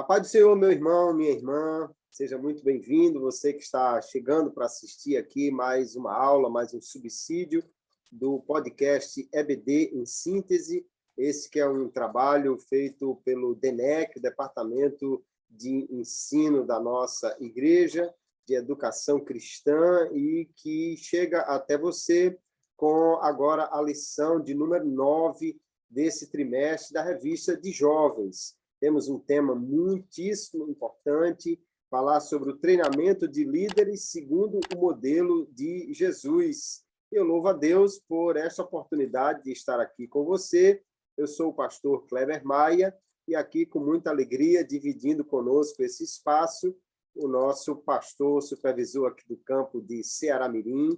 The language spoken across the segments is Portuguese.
A paz do Senhor, meu irmão, minha irmã, seja muito bem-vindo. Você que está chegando para assistir aqui mais uma aula, mais um subsídio do podcast EBD em Síntese. Esse que é um trabalho feito pelo DENEC, Departamento de Ensino da nossa Igreja, de Educação Cristã, e que chega até você com agora a lição de número 9 desse trimestre da revista de jovens. Temos um tema muitíssimo importante, falar sobre o treinamento de líderes segundo o modelo de Jesus. Eu louvo a Deus por esta oportunidade de estar aqui com você. Eu sou o pastor Kleber Maia e aqui com muita alegria, dividindo conosco esse espaço, o nosso pastor supervisor aqui do campo de Ceará-Mirim,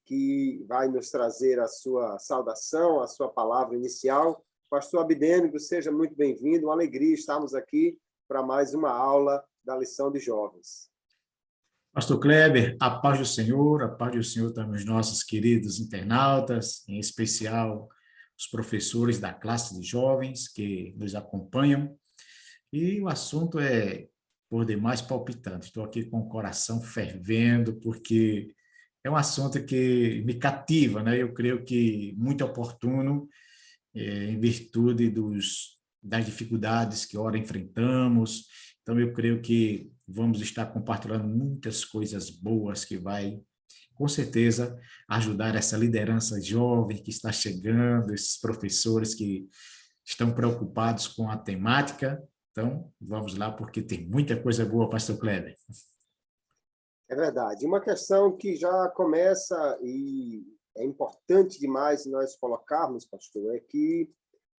que vai nos trazer a sua saudação, a sua palavra inicial. Pastor Abdênico, seja muito bem-vindo. Uma alegria estarmos aqui para mais uma aula da lição de jovens. Pastor Kleber, a paz do Senhor também os nossos queridos internautas, em especial os professores da classe de jovens que nos acompanham. E o assunto é, por demais, palpitante. Estou aqui com o coração fervendo, porque é um assunto que me cativa, né? Eu creio que muito oportuno, em virtude das dificuldades que ora enfrentamos. Então, eu creio que vamos estar compartilhando muitas coisas boas que vai, com certeza, ajudar essa liderança jovem que está chegando, esses professores que estão preocupados com a temática. Então, vamos lá, porque tem muita coisa boa, pastor Kleber. É verdade. Uma questão que já começa e é importante demais nós colocarmos, pastor, é que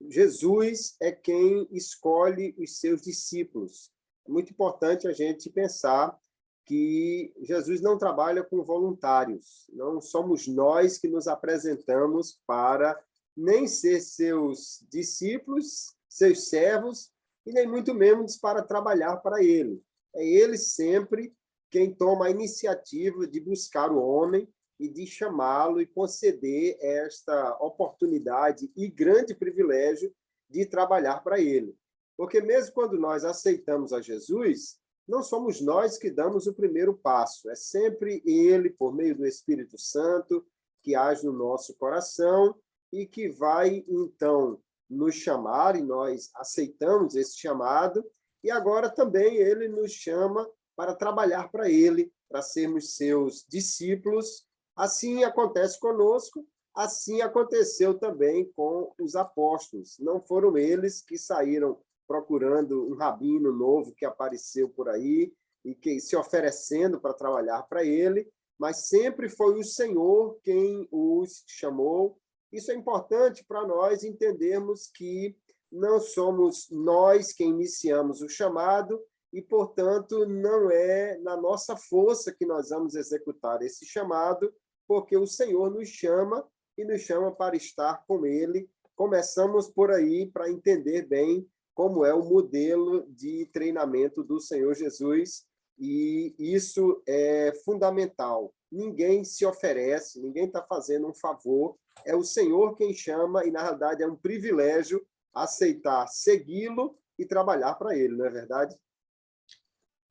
Jesus é quem escolhe os seus discípulos. É muito importante a gente pensar que Jesus não trabalha com voluntários. Não somos nós que nos apresentamos para nem ser seus discípulos, seus servos, e nem muito menos para trabalhar para ele. É ele sempre quem toma a iniciativa de buscar o homem e de chamá-lo e conceder esta oportunidade e grande privilégio de trabalhar para ele. Porque mesmo quando nós aceitamos a Jesus, não somos nós que damos o primeiro passo, é sempre ele, por meio do Espírito Santo, que age no nosso coração e que vai, então, nos chamar, e nós aceitamos esse chamado, e agora também ele nos chama para trabalhar para ele, para sermos seus discípulos. Assim acontece conosco, assim aconteceu também com os apóstolos. Não foram eles que saíram procurando um rabino novo que apareceu por aí e que se oferecendo para trabalhar para ele, mas sempre foi o Senhor quem os chamou. Isso é importante para nós entendermos que não somos nós quem iniciamos o chamado, e, portanto, não é na nossa força que nós vamos executar esse chamado, porque o Senhor nos chama e nos chama para estar com Ele. Começamos por aí para entender bem como é o modelo de treinamento do Senhor Jesus, e isso é fundamental. Ninguém se oferece, ninguém está fazendo um favor, é o Senhor quem chama, e, na realidade, é um privilégio aceitar segui-lo e trabalhar para Ele, não é verdade?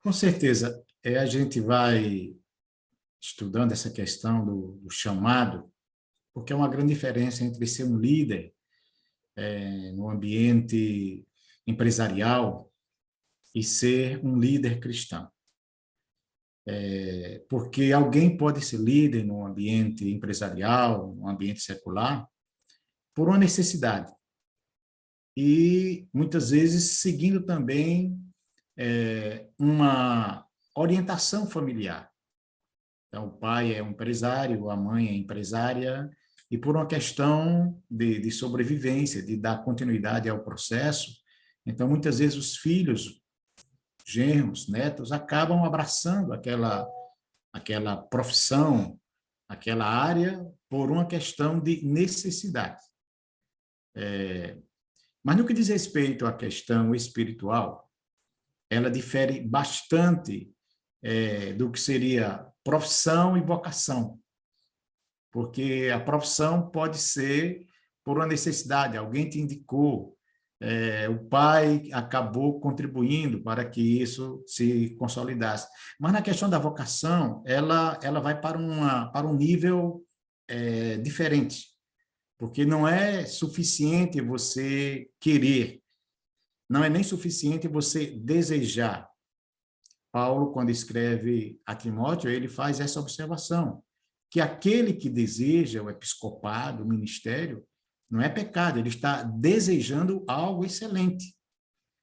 Com certeza, a gente vai estudando essa questão do chamado, porque é uma grande diferença entre ser um líder no ambiente empresarial e ser um líder cristão. Porque alguém pode ser líder no ambiente empresarial, no ambiente secular, por uma necessidade. E, muitas vezes, seguindo também uma orientação familiar. Então, o pai é um empresário, a mãe é empresária, e por uma questão de sobrevivência, de dar continuidade ao processo, então, muitas vezes, os filhos, genros, netos, acabam abraçando aquela profissão, aquela área, por uma questão de necessidade. Mas, no que diz respeito à questão espiritual, ela difere bastante do que seria profissão e vocação, porque a profissão pode ser por uma necessidade, alguém te indicou, o pai acabou contribuindo para que isso se consolidasse. Mas na questão da vocação, ela vai para um nível diferente, porque não é suficiente você querer, não é nem suficiente você desejar. Paulo, quando escreve a Timóteo, ele faz essa observação, que aquele que deseja o episcopado, o ministério, não é pecado, ele está desejando algo excelente.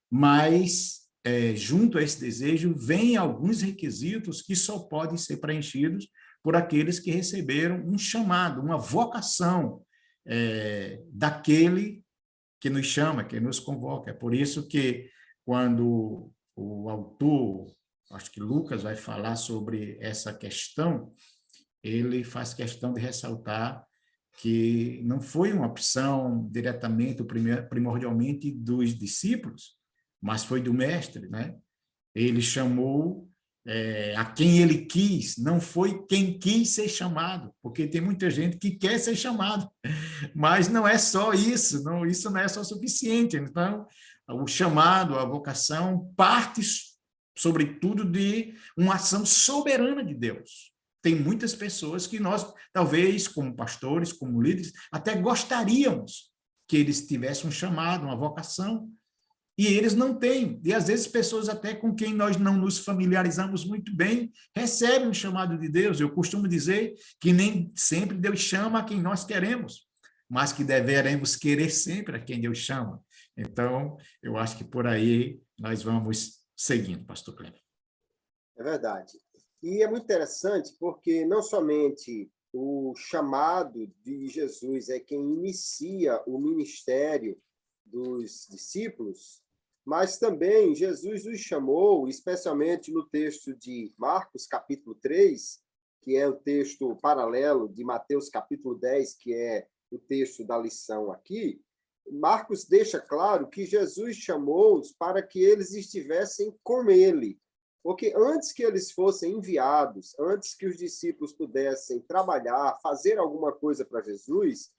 Mas, junto a esse desejo, vem alguns requisitos que só podem ser preenchidos por aqueles que receberam um chamado, uma vocação daquele que nos chama, que nos convoca. É por isso que, quando o autor, acho que Lucas vai falar sobre essa questão, ele faz questão de ressaltar que não foi uma opção diretamente, primordialmente, dos discípulos, mas foi do mestre, né? Ele chamou a quem ele quis, não foi quem quis ser chamado, porque tem muita gente que quer ser chamado, mas não é só isso, isso não é só suficiente. Então, o chamado, a vocação, parte, sobretudo, de uma ação soberana de Deus. Tem muitas pessoas que nós, talvez, como pastores, como líderes, até gostaríamos que eles tivessem um chamado, uma vocação, e eles não têm. E, às vezes, pessoas até com quem nós não nos familiarizamos muito bem recebem um chamado de Deus. Eu costumo dizer que nem sempre Deus chama a quem nós queremos, mas que deveremos querer sempre a quem Deus chama. Então, eu acho que por aí nós vamos seguindo, pastor Cleber. É verdade. E é muito interessante porque não somente o chamado de Jesus é quem inicia o ministério dos discípulos, mas também Jesus os chamou, especialmente no texto de Marcos, capítulo 3, que é o texto paralelo de Mateus, capítulo 10, que é o texto da lição aqui. Marcos deixa claro que Jesus chamou-os para que eles estivessem com ele. Porque antes que eles fossem enviados, antes que os discípulos pudessem trabalhar, fazer alguma coisa para Jesus,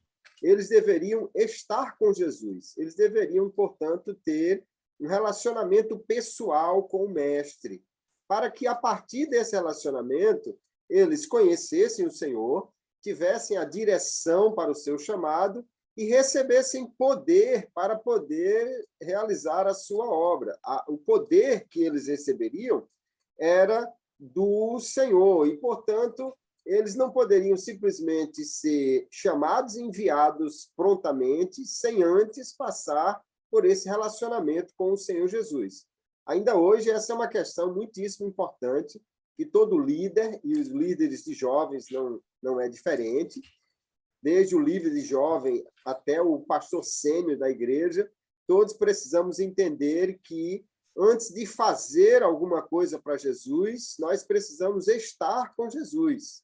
eles deveriam estar com Jesus. Eles deveriam, portanto, ter um relacionamento pessoal com o Mestre, para que, a partir desse relacionamento, eles conhecessem o Senhor, tivessem a direção para o seu chamado e recebessem poder para poder realizar a sua obra. O poder que eles receberiam era do Senhor, e, portanto, eles não poderiam simplesmente ser chamados e enviados prontamente, sem antes passar por esse relacionamento com o Senhor Jesus. Ainda hoje, essa é uma questão muitíssimo importante, que todo líder, e os líderes de jovens não é diferente, desde o líder de jovem até o pastor sênior da igreja, todos precisamos entender que, antes de fazer alguma coisa para Jesus, nós precisamos estar com Jesus,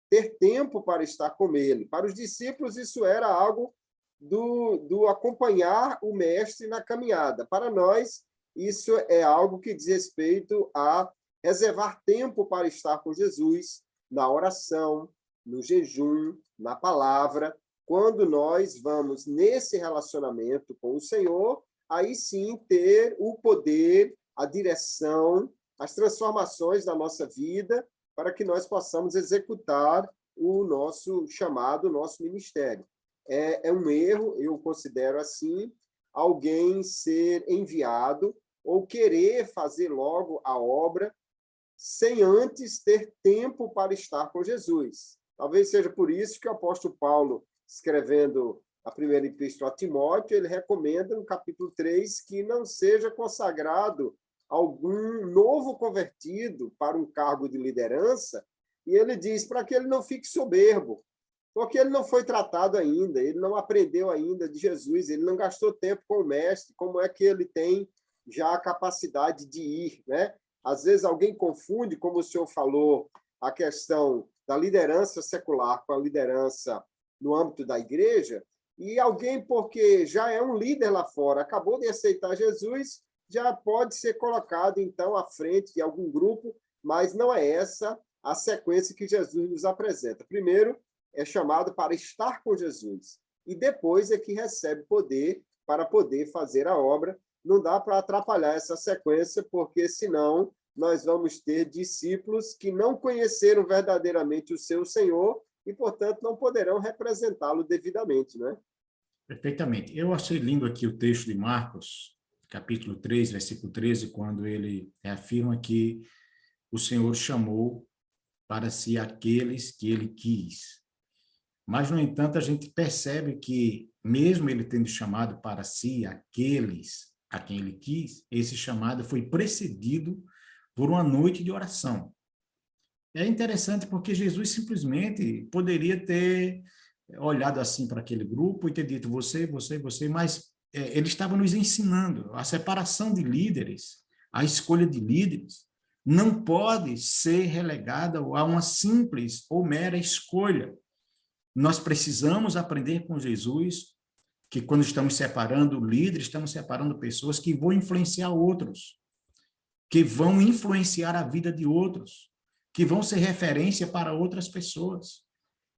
ter tempo para estar com ele. Para os discípulos, isso era algo do acompanhar o mestre na caminhada. Para nós, isso é algo que diz respeito a reservar tempo para estar com Jesus, na oração, no jejum, na palavra. Quando nós vamos nesse relacionamento com o Senhor, aí sim ter o poder, a direção, as transformações da nossa vida, para que nós possamos executar o nosso chamado, o nosso ministério. É um erro, eu considero assim, alguém ser enviado ou querer fazer logo a obra sem antes ter tempo para estar com Jesus. Talvez seja por isso que o apóstolo Paulo, escrevendo a primeira epístola a Timóteo, ele recomenda no capítulo 3 que não seja consagrado algum novo convertido para um cargo de liderança, e ele diz para que ele não fique soberbo, porque ele não foi tratado ainda, ele não aprendeu ainda de Jesus, ele não gastou tempo com o mestre, como é que ele tem já a capacidade de ir, né? Às vezes alguém confunde, como o senhor falou, a questão da liderança secular com a liderança no âmbito da igreja, e alguém, porque já é um líder lá fora, acabou de aceitar Jesus, já pode ser colocado, então, à frente de algum grupo, mas não é essa a sequência que Jesus nos apresenta. Primeiro, é chamado para estar com Jesus, e depois é que recebe poder para poder fazer a obra. Não dá para atrapalhar essa sequência, porque senão nós vamos ter discípulos que não conheceram verdadeiramente o seu Senhor e, portanto, não poderão representá-lo devidamente, né? Perfeitamente. Eu achei lindo aqui o texto de Marcos, capítulo 3, versículo 13, quando ele afirma que o Senhor chamou para si aqueles que ele quis. Mas, no entanto, a gente percebe que, mesmo ele tendo chamado para si aqueles a quem ele quis, esse chamado foi precedido por uma noite de oração. É interessante porque Jesus simplesmente poderia ter olhado assim para aquele grupo e ter dito você, mas ele estava nos ensinando a separação de líderes, a escolha de líderes, não pode ser relegada a uma simples ou mera escolha. Nós precisamos aprender com Jesus que quando estamos separando líderes, estamos separando pessoas que vão influenciar outros, que vão influenciar a vida de outros, que vão ser referência para outras pessoas,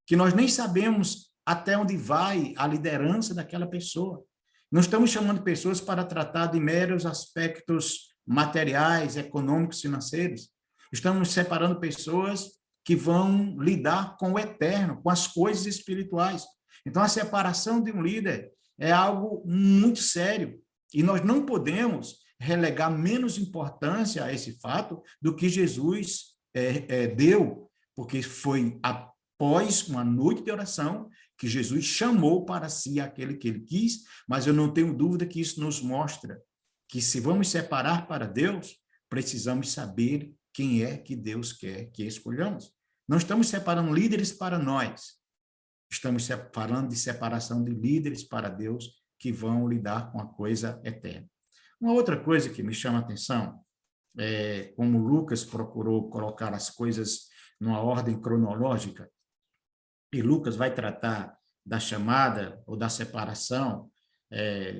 que nós nem sabemos até onde vai a liderança daquela pessoa. Não estamos chamando pessoas para tratar de meros aspectos materiais, econômicos, financeiros. Estamos separando pessoas que vão lidar com o eterno, com as coisas espirituais. Então, a separação de um líder é algo muito sério e nós não podemos relegar menos importância a esse fato do que Jesus deu, porque foi após uma noite de oração que Jesus chamou para si aquele que ele quis, mas eu não tenho dúvida que isso nos mostra que se vamos separar para Deus, precisamos saber quem é que Deus quer que escolhamos. Não estamos separando líderes para nós, estamos falando de separação de líderes para Deus que vão lidar com a coisa eterna. Uma outra coisa que me chama a atenção é como Lucas procurou colocar as coisas numa ordem cronológica, e Lucas vai tratar da chamada ou da separação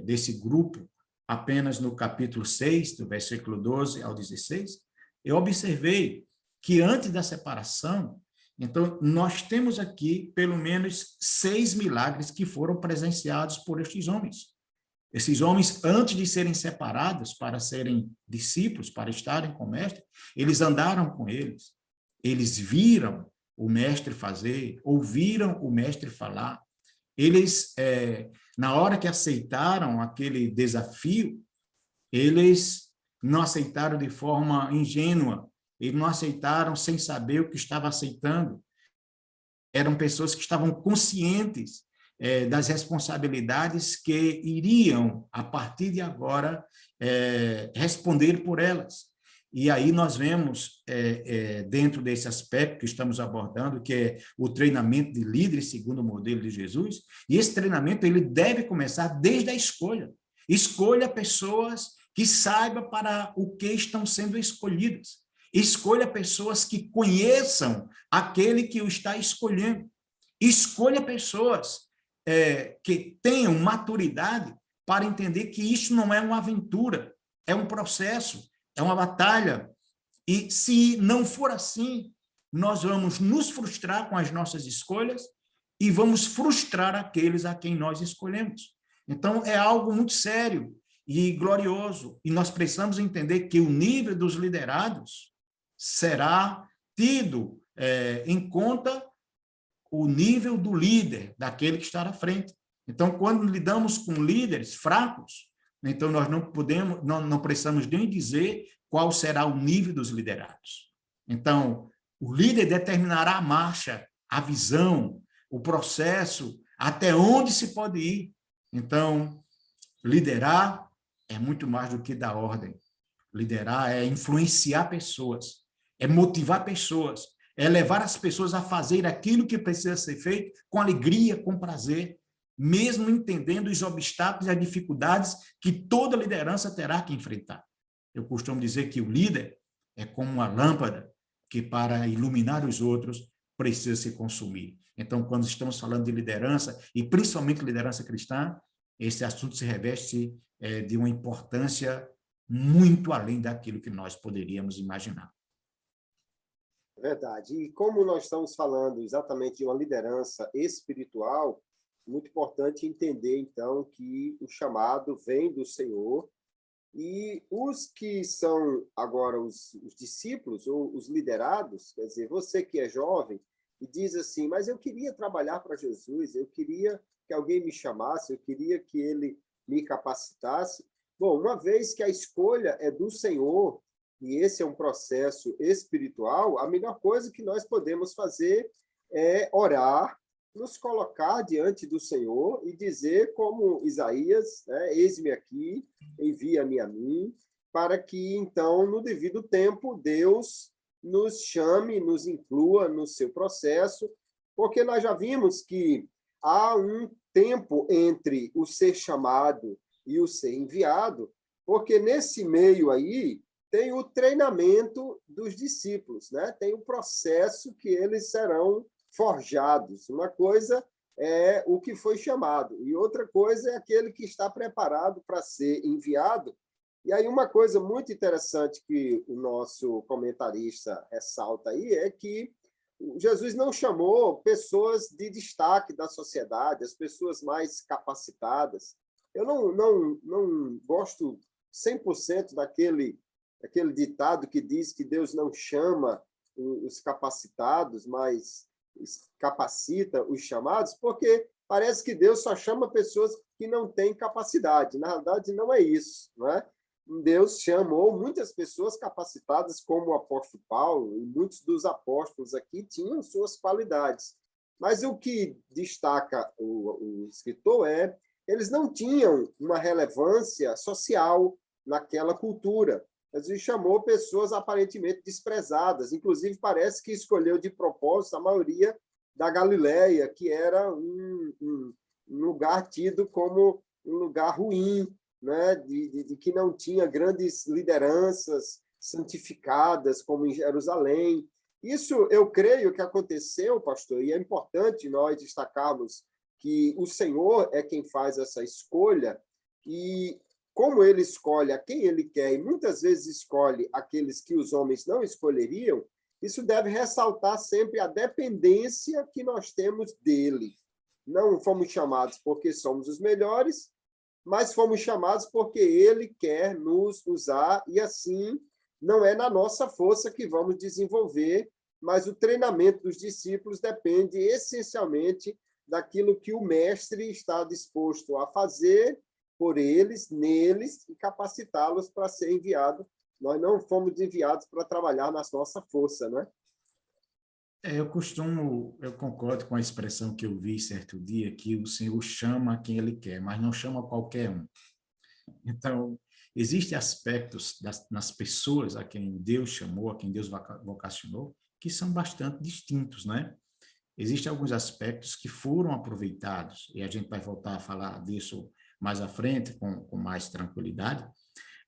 desse grupo apenas no capítulo 6, do versículo 12 ao 16, eu observei que antes da separação, então, nós temos aqui pelo menos 6 milagres que foram presenciados por estes homens. Esses homens, antes de serem separados para serem discípulos, para estarem com o mestre, eles andaram com eles, eles viram o mestre fazer, ouviram o mestre falar. Eles, na hora que aceitaram aquele desafio, eles não aceitaram de forma ingênua, eles não aceitaram sem saber o que estava aceitando. Eram pessoas que estavam conscientes das responsabilidades que iriam, a partir de agora, responder por elas. E aí nós vemos, dentro desse aspecto que estamos abordando, que é o treinamento de líderes segundo o modelo de Jesus, e esse treinamento ele deve começar desde a escolha. Escolha pessoas que saibam para o que estão sendo escolhidas. Escolha pessoas que conheçam aquele que o está escolhendo. Escolha pessoas que tenham maturidade para entender que isso não é uma aventura, é um processo, é uma batalha. E se não for assim, nós vamos nos frustrar com as nossas escolhas e vamos frustrar aqueles a quem nós escolhemos. Então, é algo muito sério e glorioso. E nós precisamos entender que o nível dos liderados será tido em conta o nível do líder, daquele que está à frente. Então, quando lidamos com líderes fracos, então nós não precisamos nem dizer qual será o nível dos liderados. Então, o líder determinará a marcha, a visão, o processo, até onde se pode ir. Então, liderar é muito mais do que dar ordem. Liderar é influenciar pessoas, é motivar pessoas, é levar as pessoas a fazer aquilo que precisa ser feito com alegria, com prazer, mesmo entendendo os obstáculos e as dificuldades que toda liderança terá que enfrentar. Eu costumo dizer que o líder é como uma lâmpada que, para iluminar os outros, precisa se consumir. Então, quando estamos falando de liderança, e principalmente liderança cristã, esse assunto se reveste de uma importância muito além daquilo que nós poderíamos imaginar. Verdade. E como nós estamos falando exatamente de uma liderança espiritual, muito importante entender, então, que o chamado vem do Senhor e os que são agora os discípulos ou os liderados, quer dizer, você que é jovem e diz assim, mas eu queria trabalhar para Jesus, eu queria que alguém me chamasse, eu queria que ele me capacitasse. Bom, uma vez que a escolha é do Senhor, e esse é um processo espiritual, a melhor coisa que nós podemos fazer é orar, nos colocar diante do Senhor e dizer como Isaías, né, eis-me aqui, envia-me a mim, para que, então, no devido tempo, Deus nos chame, nos inclua no seu processo, porque nós já vimos que há um tempo entre o ser chamado e o ser enviado, porque nesse meio aí tem o treinamento dos discípulos, né? Tem o processo que eles serão forjados. Uma coisa é o que foi chamado, e outra coisa é aquele que está preparado para ser enviado. E aí uma coisa muito interessante que o nosso comentarista ressalta aí é que Jesus não chamou pessoas de destaque da sociedade, as pessoas mais capacitadas. Eu não gosto 100% daquele ditado que diz que Deus não chama os capacitados, mas capacita os chamados, porque parece que Deus só chama pessoas que não têm capacidade. Na verdade, não é isso, não é? Deus chamou muitas pessoas capacitadas, como o apóstolo Paulo, e muitos dos apóstolos aqui tinham suas qualidades. Mas o que destaca o escritor é eles não tinham uma relevância social naquela cultura. Jesus chamou pessoas aparentemente desprezadas, inclusive parece que escolheu de propósito a maioria da Galileia, que era um lugar tido como um lugar ruim, né? de que não tinha grandes lideranças santificadas, como em Jerusalém. Isso eu creio que aconteceu, pastor, e é importante nós destacarmos que o Senhor é quem faz essa escolha, e como ele escolhe a quem ele quer, e muitas vezes escolhe aqueles que os homens não escolheriam, isso deve ressaltar sempre a dependência que nós temos dele. Não fomos chamados porque somos os melhores, mas fomos chamados porque ele quer nos usar, e assim não é na nossa força que vamos desenvolver, mas o treinamento dos discípulos depende essencialmente daquilo que o mestre está disposto a fazer por eles, neles, e capacitá-los para ser enviado. Nós não fomos enviados para trabalhar na nossa força, né? Eu concordo com a expressão que eu vi certo dia, que o Senhor chama quem Ele quer, mas não chama qualquer um. Então, existem aspectos nas pessoas a quem Deus chamou, a quem Deus vocacionou, que são bastante distintos, né? Existem alguns aspectos que foram aproveitados, e a gente vai voltar a falar disso mais à frente, com mais tranquilidade,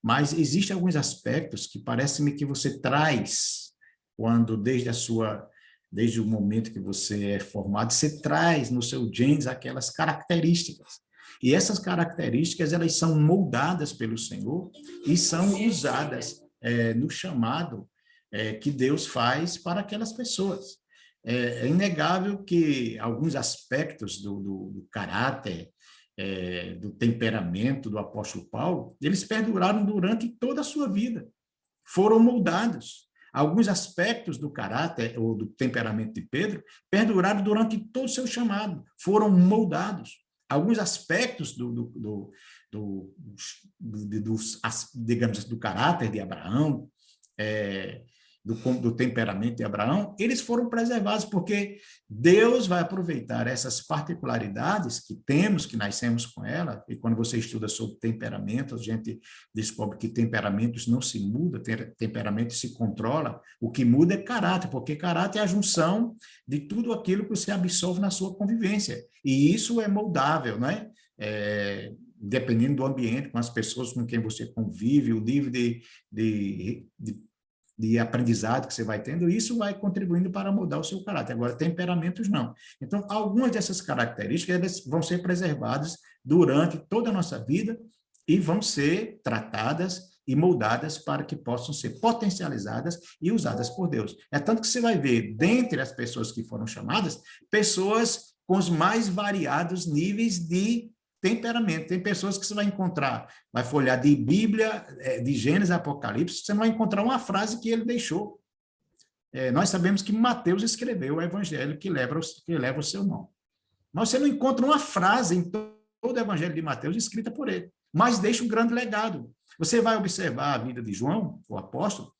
mas existem alguns aspectos que parece-me que você traz, quando desde o momento que você é formado, você traz no seu genes aquelas características. E essas características, elas são moldadas pelo Senhor e são usadas no chamado que Deus faz para aquelas pessoas. É inegável que alguns aspectos do caráter, do temperamento do apóstolo Paulo, eles perduraram durante toda a sua vida, foram moldados. Alguns aspectos do caráter ou do temperamento de Pedro perduraram durante todo o seu chamado, foram moldados. Alguns aspectos digamos assim, do caráter de Abraão, do temperamento de Abraão, eles foram preservados, porque Deus vai aproveitar essas particularidades que temos, que nascemos com ela, e quando você estuda sobre temperamento, a gente descobre que temperamentos não se muda, temperamento se controla, o que muda é caráter, porque caráter é a junção de tudo aquilo que você absorve na sua convivência, e isso é moldável, né? Dependendo do ambiente, com as pessoas com quem você convive, o nível de aprendizado que você vai tendo, isso vai contribuindo para mudar o seu caráter. Agora, temperamentos não. Então, algumas dessas características elas vão ser preservadas durante toda a nossa vida e vão ser tratadas e moldadas para que possam ser potencializadas e usadas por Deus. É tanto que você vai ver, dentre as pessoas que foram chamadas, pessoas com os mais variados níveis de temperamento. Tem pessoas que você vai encontrar, vai folhear de Bíblia, de Gênesis a Apocalipse, você não vai encontrar uma frase que ele deixou. Nós sabemos que Mateus escreveu o evangelho que leva o seu nome. Mas você não encontra uma frase em todo o evangelho de Mateus escrita por ele, mas deixa um grande legado. Você vai observar a vida de João, o apóstolo,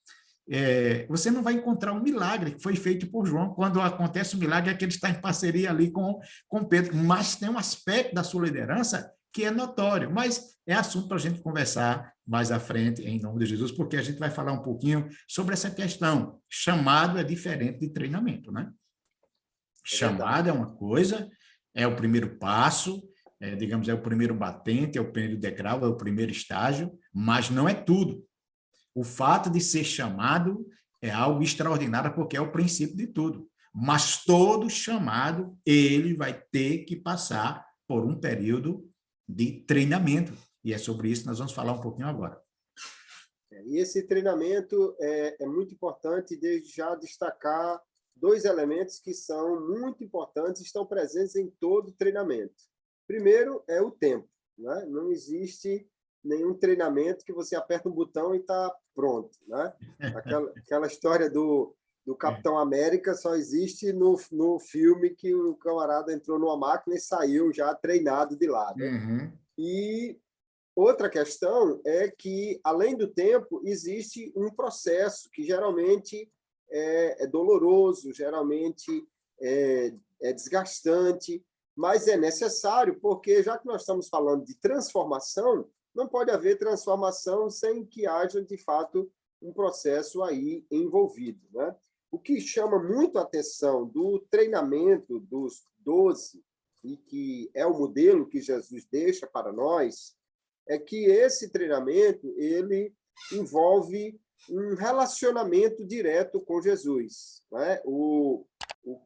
você não vai encontrar um milagre que foi feito por João. Quando acontece o milagre, é que ele está em parceria ali com Pedro, mas tem um aspecto da sua liderança que é notório, mas é assunto para a gente conversar mais à frente, em nome de Jesus, porque a gente vai falar um pouquinho sobre essa questão. Chamado é diferente de treinamento, né? Chamado é uma coisa, é o primeiro passo, digamos, é o primeiro batente, é o primeiro degrau, é o primeiro estágio, mas não é tudo. O fato de ser chamado é algo extraordinário, porque é o princípio de tudo. Mas todo chamado, ele vai ter que passar por um período de treinamento. E é sobre isso que nós vamos falar um pouquinho agora. E esse treinamento é muito importante, desde já destacar dois elementos que são muito importantes, estão presentes em todo treinamento. Primeiro é o tempo, né? Não existe nenhum treinamento que você aperta um botão e está pronto, né? Aquela história do Capitão América só existe no filme que o camarada entrou numa máquina e saiu já treinado de lá, né? Uhum. E outra questão é que, além do tempo, existe um processo que geralmente é doloroso, geralmente é desgastante, mas é necessário, porque já que nós estamos falando de transformação, não pode haver transformação sem que haja, de fato, um processo aí envolvido, né? O que chama muito a atenção do treinamento dos 12, e que é o modelo que Jesus deixa para nós, é que esse treinamento ele envolve um relacionamento direto com Jesus, né? O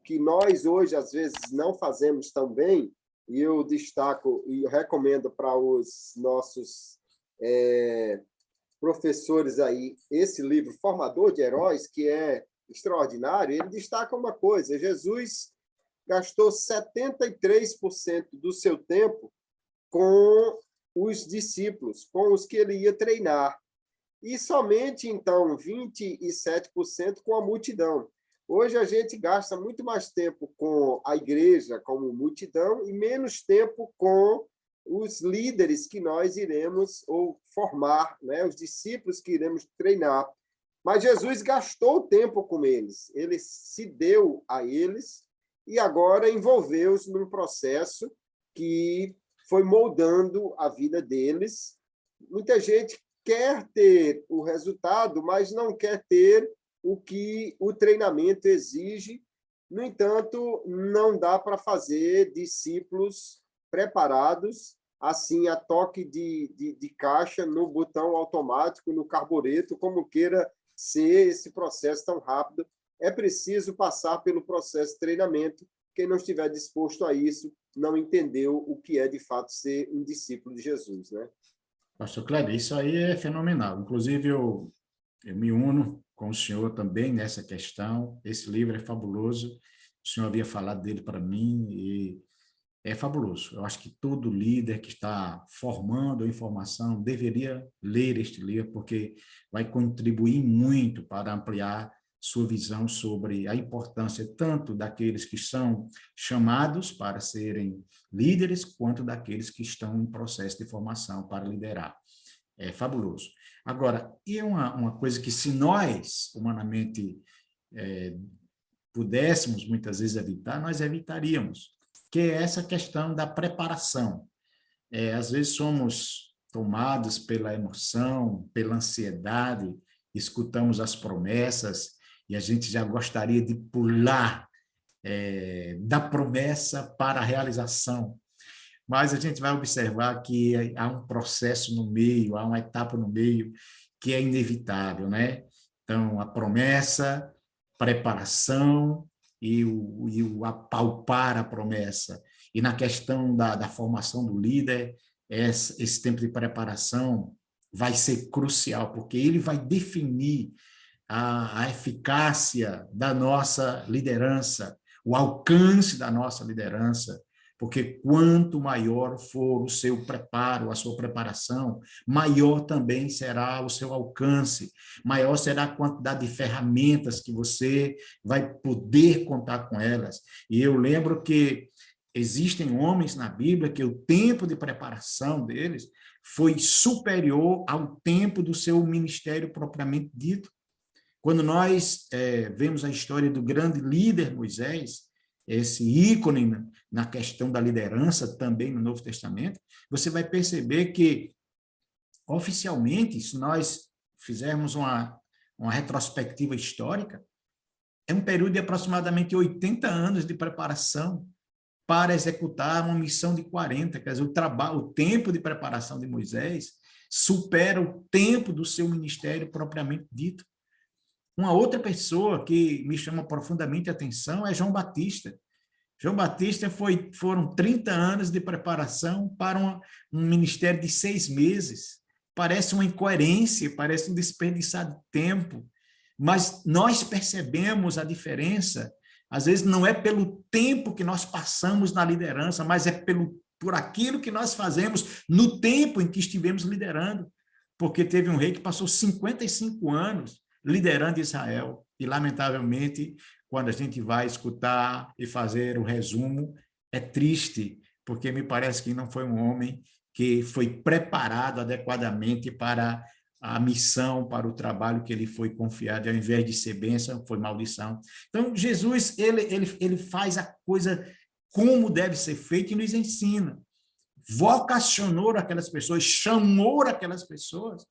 que nós hoje, às vezes, não fazemos tão bem, e eu destaco e recomendo para os nossos professores aí esse livro Formador de Heróis, que é extraordinário. Ele destaca uma coisa: Jesus gastou 73% do seu tempo com os discípulos, com os que ele ia treinar, e somente, então, 27% com a multidão. Hoje a gente gasta muito mais tempo com a igreja como multidão e menos tempo com os líderes que nós iremos formar, né? Os discípulos que iremos treinar. Mas Jesus gastou tempo com eles, ele se deu a eles e agora envolveu-os num processo que foi moldando a vida deles. Muita gente quer ter o resultado, mas não quer ter o que o treinamento exige. No entanto, não dá para fazer discípulos preparados, assim, a toque de caixa, no botão automático, no carbureto, como queira ser esse processo tão rápido. É preciso passar pelo processo de treinamento. Quem não estiver disposto a isso, não entendeu o que é, de fato, ser um discípulo de Jesus, né? Pastor Kleber, isso aí é fenomenal. Inclusive, eu me uno com o senhor também nessa questão. Esse livro é fabuloso. O senhor havia falado dele para mim e é fabuloso. Eu acho que todo líder que está formando a informação deveria ler este livro, porque vai contribuir muito para ampliar sua visão sobre a importância tanto daqueles que são chamados para serem líderes, quanto daqueles que estão em processo de formação para liderar. É fabuloso. Agora, e uma coisa que, se nós, humanamente, pudéssemos muitas vezes evitar, nós evitaríamos, que é essa questão da preparação. Às vezes somos tomados pela emoção, pela ansiedade, escutamos as promessas e a gente já gostaria de pular da promessa para a realização. Mas a gente vai observar que há um processo no meio, há uma etapa no meio que é inevitável, né? Então, a promessa, preparação e o apalpar a promessa. E na questão da formação do líder, esse tempo de preparação vai ser crucial, porque ele vai definir a eficácia da nossa liderança, o alcance da nossa liderança, porque quanto maior for o seu preparo, a sua preparação, maior também será o seu alcance, maior será a quantidade de ferramentas que você vai poder contar com elas. E eu lembro que existem homens na Bíblia que o tempo de preparação deles foi superior ao tempo do seu ministério propriamente dito. Quando nós vemos a história do grande líder Moisés, esse ícone na questão da liderança também no Novo Testamento, você vai perceber que, oficialmente, se nós fizermos uma retrospectiva histórica, é um período de aproximadamente 80 anos de preparação para executar uma missão de 40. Quer dizer, o tempo de preparação de Moisés supera o tempo do seu ministério propriamente dito. Uma outra pessoa que me chama profundamente a atenção é João Batista. João Batista foram 30 anos de preparação para um ministério de 6 meses. Parece uma incoerência, parece um desperdiçar de tempo, mas nós percebemos a diferença. Às vezes não é pelo tempo que nós passamos na liderança, mas é por aquilo que nós fazemos no tempo em que estivemos liderando. Porque teve um rei que passou 55 anos liderando Israel. E, lamentavelmente, quando a gente vai escutar e fazer o resumo, é triste, porque me parece que não foi um homem que foi preparado adequadamente para a missão, para o trabalho que ele foi confiado, ao invés de ser bênção, foi maldição. Então, Jesus, ele faz a coisa como deve ser feita e nos ensina. Vocacionou aquelas pessoas, chamou aquelas pessoas,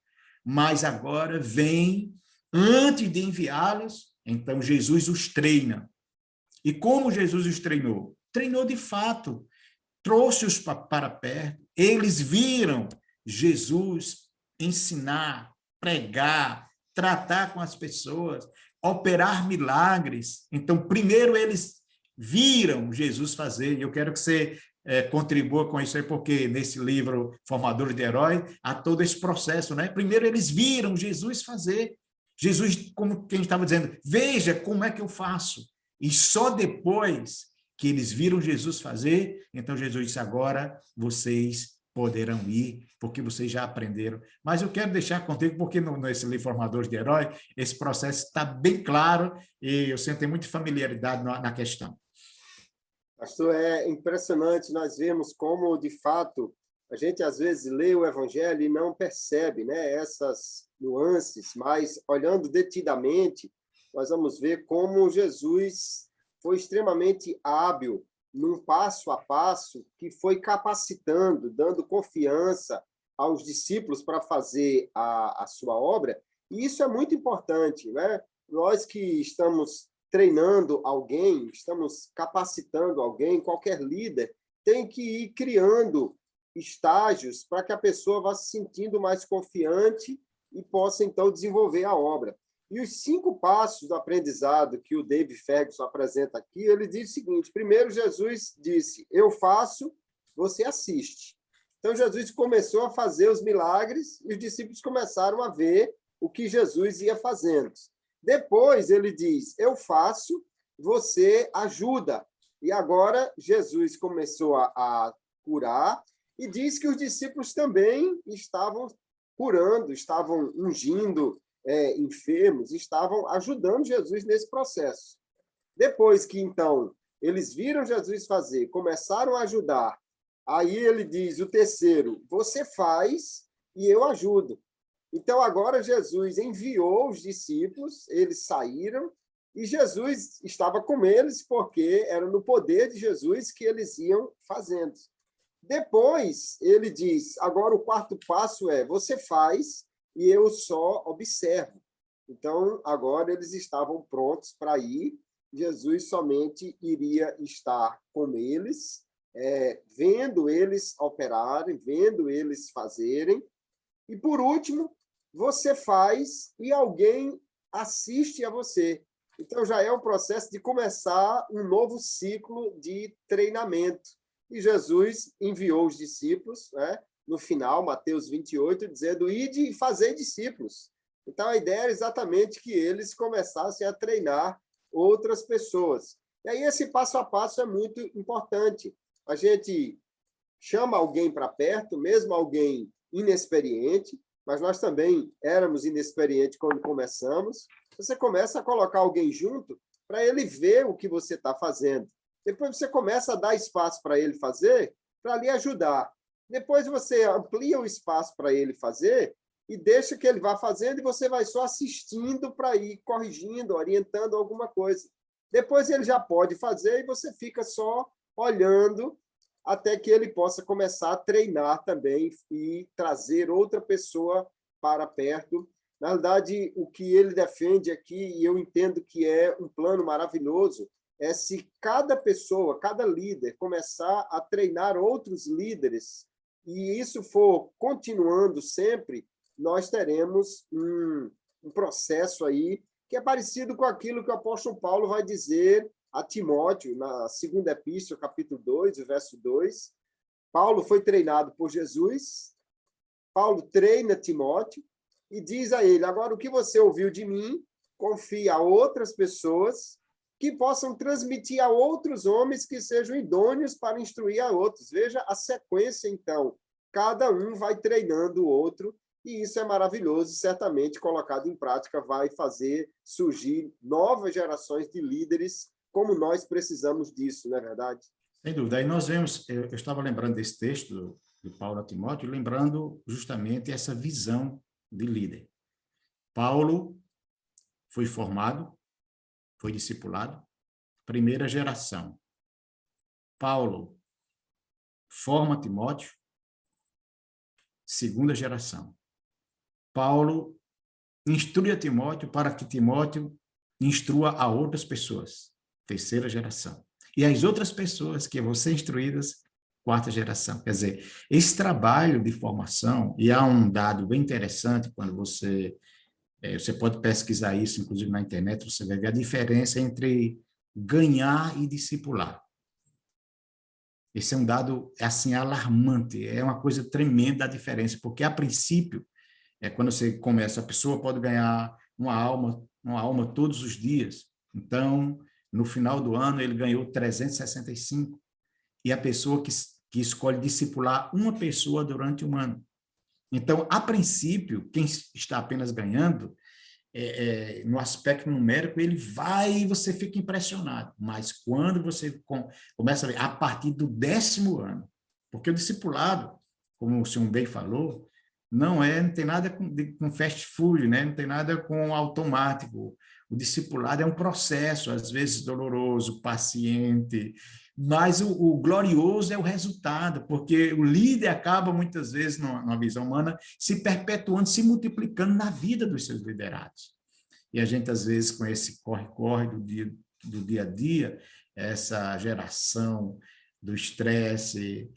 mas agora vem, antes de enviá-los, então Jesus os treina. E como Jesus os treinou? Treinou de fato, trouxe-os para perto, eles viram Jesus ensinar, pregar, tratar com as pessoas, operar milagres. Então, primeiro eles viram Jesus fazer, e eu quero que você contribua com isso aí, porque nesse livro Formadores de Heróis há todo esse processo, né? Primeiro eles viram Jesus fazer, Jesus, como quem estava dizendo, veja como é que eu faço. E só depois que eles viram Jesus fazer, então Jesus disse, agora vocês poderão ir, porque vocês já aprenderam. Mas eu quero deixar contigo, porque nesse livro Formadores de Herói, esse processo está bem claro e eu sinto muita familiaridade na questão. Pastor, é impressionante nós vemos como, de fato, a gente às vezes lê o Evangelho e não percebe, né, essas nuances, mas olhando detidamente, nós vamos ver como Jesus foi extremamente hábil num passo a passo que foi capacitando, dando confiança aos discípulos para fazer a sua obra. E isso é muito importante, né? Nós que estamos treinando alguém, estamos capacitando alguém, qualquer líder tem que ir criando estágios para que a pessoa vá se sentindo mais confiante e possa, então, desenvolver a obra. E os 5 passos do aprendizado que o David Ferguson apresenta aqui, ele diz o seguinte: primeiro, Jesus disse, eu faço, você assiste. Então, Jesus começou a fazer os milagres e os discípulos começaram a ver o que Jesus ia fazendo. Depois, ele diz, eu faço, você ajuda. E agora, Jesus começou a curar e diz que os discípulos também estavam curando, estavam ungindo enfermos, estavam ajudando Jesus nesse processo. Depois que, então, eles viram Jesus fazer, começaram a ajudar, aí ele diz, o terceiro, você faz e eu ajudo. Então, agora Jesus enviou os discípulos, eles saíram, e Jesus estava com eles, porque era no poder de Jesus que eles iam fazendo. Depois, ele diz, agora o 4º passo é, você faz e eu só observo. Então, agora eles estavam prontos para ir, Jesus somente iria estar com eles, vendo eles operarem, vendo eles fazerem. E, por último, você faz e alguém assiste a você. Então, já é o processo de começar um novo ciclo de treinamento. E Jesus enviou os discípulos, né? No final, Mateus 28, dizendo, ide e fazei discípulos. Então, a ideia era exatamente que eles começassem a treinar outras pessoas. E aí esse passo a passo é muito importante. A gente chama alguém para perto, mesmo alguém inexperiente, mas nós também éramos inexperientes quando começamos. Você começa a colocar alguém junto para ele ver o que você está fazendo. Depois você começa a dar espaço para ele fazer, para lhe ajudar. Depois você amplia o espaço para ele fazer e deixa que ele vá fazendo e você vai só assistindo para ir corrigindo, orientando alguma coisa. Depois ele já pode fazer e você fica só olhando até que ele possa começar a treinar também e trazer outra pessoa para perto. Na verdade, o que ele defende aqui, e eu entendo que é um plano maravilhoso, é se cada pessoa, cada líder, começar a treinar outros líderes, e isso for continuando sempre, nós teremos um processo aí que é parecido com aquilo que o apóstolo Paulo vai dizer a Timóteo, na segunda epístola, capítulo 2, verso 2. Paulo foi treinado por Jesus, Paulo treina Timóteo e diz a ele, agora o que você ouviu de mim, confia a outras pessoas que possam transmitir a outros homens que sejam idôneos para instruir a outros. Veja a sequência, então. Cada um vai treinando o outro, e isso é maravilhoso, certamente colocado em prática vai fazer surgir novas gerações de líderes, como nós precisamos disso, não é verdade? Sem dúvida. Aí nós vemos, eu estava lembrando desse texto de Paulo a Timóteo, lembrando justamente essa visão de líder. Paulo foi formado, foi discipulado, primeira geração. Paulo forma Timóteo, segunda geração. Paulo instrui a Timóteo para que Timóteo instrua a outras pessoas, terceira geração. E as outras pessoas que vão ser instruídas, quarta geração. Quer dizer, esse trabalho de formação, e há um dado bem interessante quando você pode pesquisar isso, inclusive na internet, você vai ver a diferença entre ganhar e discipular. Esse é um dado, assim, alarmante, é uma coisa tremenda a diferença, porque, a princípio, quando você começa, a pessoa pode ganhar uma alma todos os dias. Então, no final do ano, ele ganhou 365. E a pessoa que escolhe discipular uma pessoa durante um ano. Então, a princípio, quem está apenas ganhando, no aspecto numérico, ele vai e você fica impressionado. Mas quando você começa a ver, a partir do 10º ano, porque o discipulado, como o senhor bem falou, não tem nada com fast food, né? Não tem nada com automático. O discipulado é um processo, às vezes doloroso, paciente, mas o glorioso é o resultado, porque o líder acaba, muitas vezes, numa visão humana, se perpetuando, se multiplicando na vida dos seus liderados. E a gente, às vezes, com esse corre-corre do dia a dia, essa geração do estresse,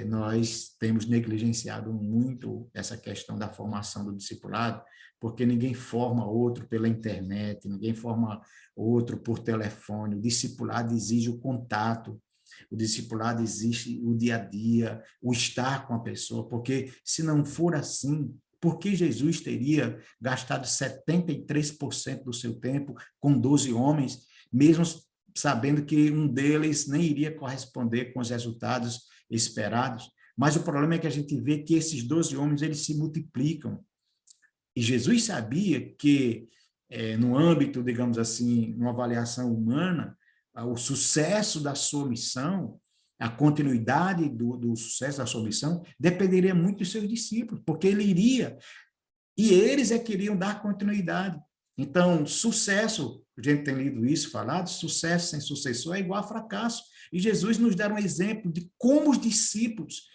nós temos negligenciado muito essa questão da formação do discipulado, porque ninguém forma outro pela internet, ninguém forma outro por telefone. O discipulado exige o contato, o discipulado exige o dia a dia, o estar com a pessoa, porque se não for assim, por que Jesus teria gastado 73% do seu tempo com 12 homens, mesmo sabendo que um deles nem iria corresponder com os resultados esperados? Mas o problema é que a gente vê que esses 12 homens, eles se multiplicam. E Jesus sabia que, no âmbito, digamos assim, numa avaliação humana, o sucesso da sua missão, a continuidade do sucesso da sua missão, dependeria muito dos seus discípulos, porque ele iria, e eles é que iriam dar continuidade. Então, sucesso, a gente tem lido isso, falado, sucesso sem sucessor é igual a fracasso. E Jesus nos dá um exemplo de como os discípulos,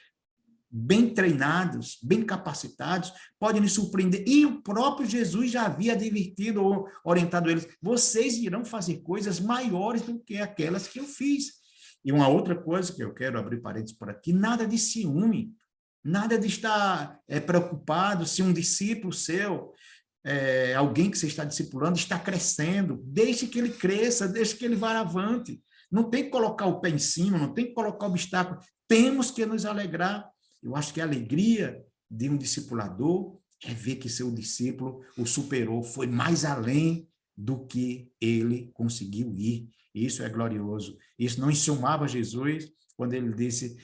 bem treinados, bem capacitados, podem nos surpreender. E o próprio Jesus já havia advertido ou orientado eles, vocês irão fazer coisas maiores do que aquelas que eu fiz. E uma outra coisa que eu quero abrir parênteses por aqui, nada de ciúme, nada de estar preocupado se um discípulo seu, alguém que você está discipulando, está crescendo. Deixe que ele cresça, deixe que ele vá avante. Não tem que colocar o pé em cima, não tem que colocar obstáculo. Temos que nos alegrar. Eu acho que a alegria de um discipulador é ver que seu discípulo o superou, foi mais além do que ele conseguiu ir. E isso é glorioso. Isso não enciumava Jesus quando ele disse,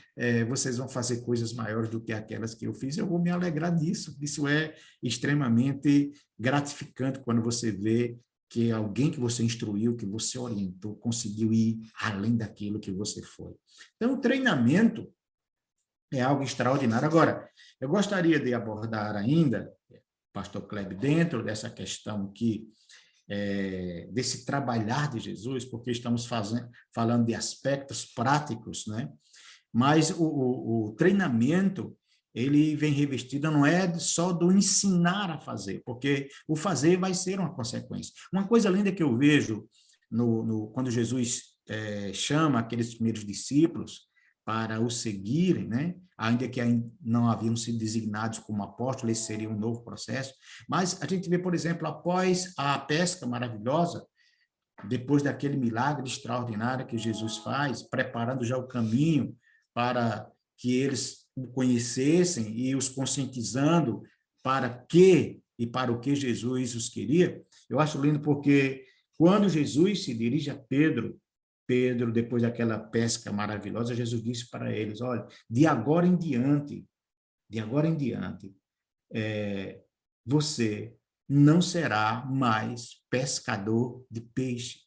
vocês vão fazer coisas maiores do que aquelas que eu fiz. Eu vou me alegrar disso. Isso é extremamente gratificante quando você vê que alguém que você instruiu, que você orientou, conseguiu ir além daquilo que você foi. Então, o treinamento é algo extraordinário. Agora, eu gostaria de abordar ainda, pastor Kleber, dentro dessa questão aqui, desse trabalhar de Jesus, porque estamos falando de aspectos práticos, né? Mas o treinamento, ele vem revestido, não é só do ensinar a fazer, porque o fazer vai ser uma consequência. Uma coisa linda que eu vejo quando Jesus chama aqueles primeiros discípulos para o seguirem, né? Ainda que não haviam sido designados como apóstolos, esse seria um novo processo, mas a gente vê, por exemplo, após a pesca maravilhosa, depois daquele milagre extraordinário que Jesus faz, preparando já o caminho para que eles o conhecessem e os conscientizando para que e para o que Jesus os queria, eu acho lindo porque quando Jesus se dirige a Pedro, depois daquela pesca maravilhosa, Jesus disse para eles, olha, de agora em diante, você não será mais pescador de peixe,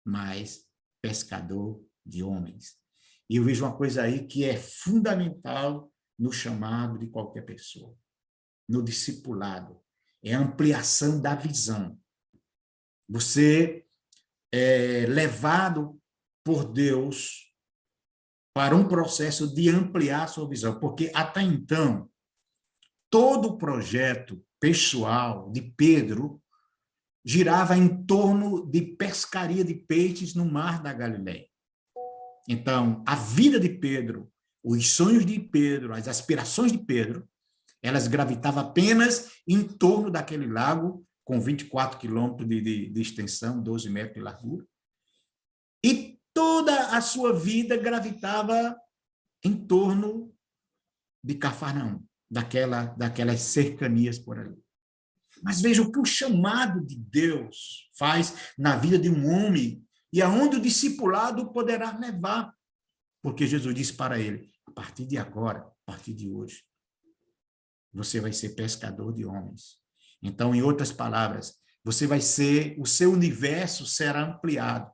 mas pescador de homens. E eu vejo uma coisa aí que é fundamental no chamado de qualquer pessoa, no discipulado, é a ampliação da visão. Você é levado por Deus para um processo de ampliar a sua visão, porque até então, todo o projeto pessoal de Pedro girava em torno de pescaria de peixes no mar da Galileia. Então, a vida de Pedro, os sonhos de Pedro, as aspirações de Pedro, elas gravitavam apenas em torno daquele lago, com 24 quilômetros de extensão, 12 metros de largura. E toda a sua vida gravitava em torno de Cafarnaum, daquelas cercanias por ali. Mas veja o que o chamado de Deus faz na vida de um homem e aonde o discipulado poderá levar. Porque Jesus disse para ele, a partir de agora, a partir de hoje, você vai ser pescador de homens. Então, em outras palavras, o seu universo será ampliado.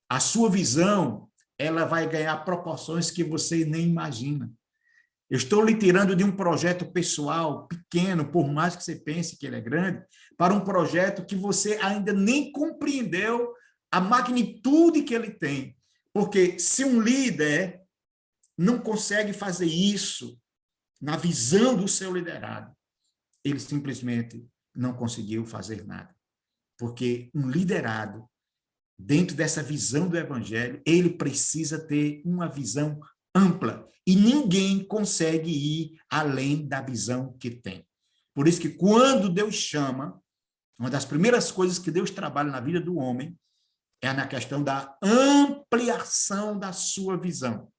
A sua visão, ela vai ganhar proporções que você nem imagina. Eu estou lhe tirando de um projeto pessoal pequeno, por mais que você pense que ele é grande, para um projeto que você ainda nem compreendeu a magnitude que ele tem. Porque se um líder não consegue fazer isso na visão do seu liderado, ele simplesmente não conseguiu fazer nada. Porque um liderado, dentro dessa visão do evangelho, ele precisa ter uma visão ampla, e ninguém consegue ir além da visão que tem. Por isso que quando Deus chama, uma das primeiras coisas que Deus trabalha na vida do homem é na questão da ampliação da sua visão.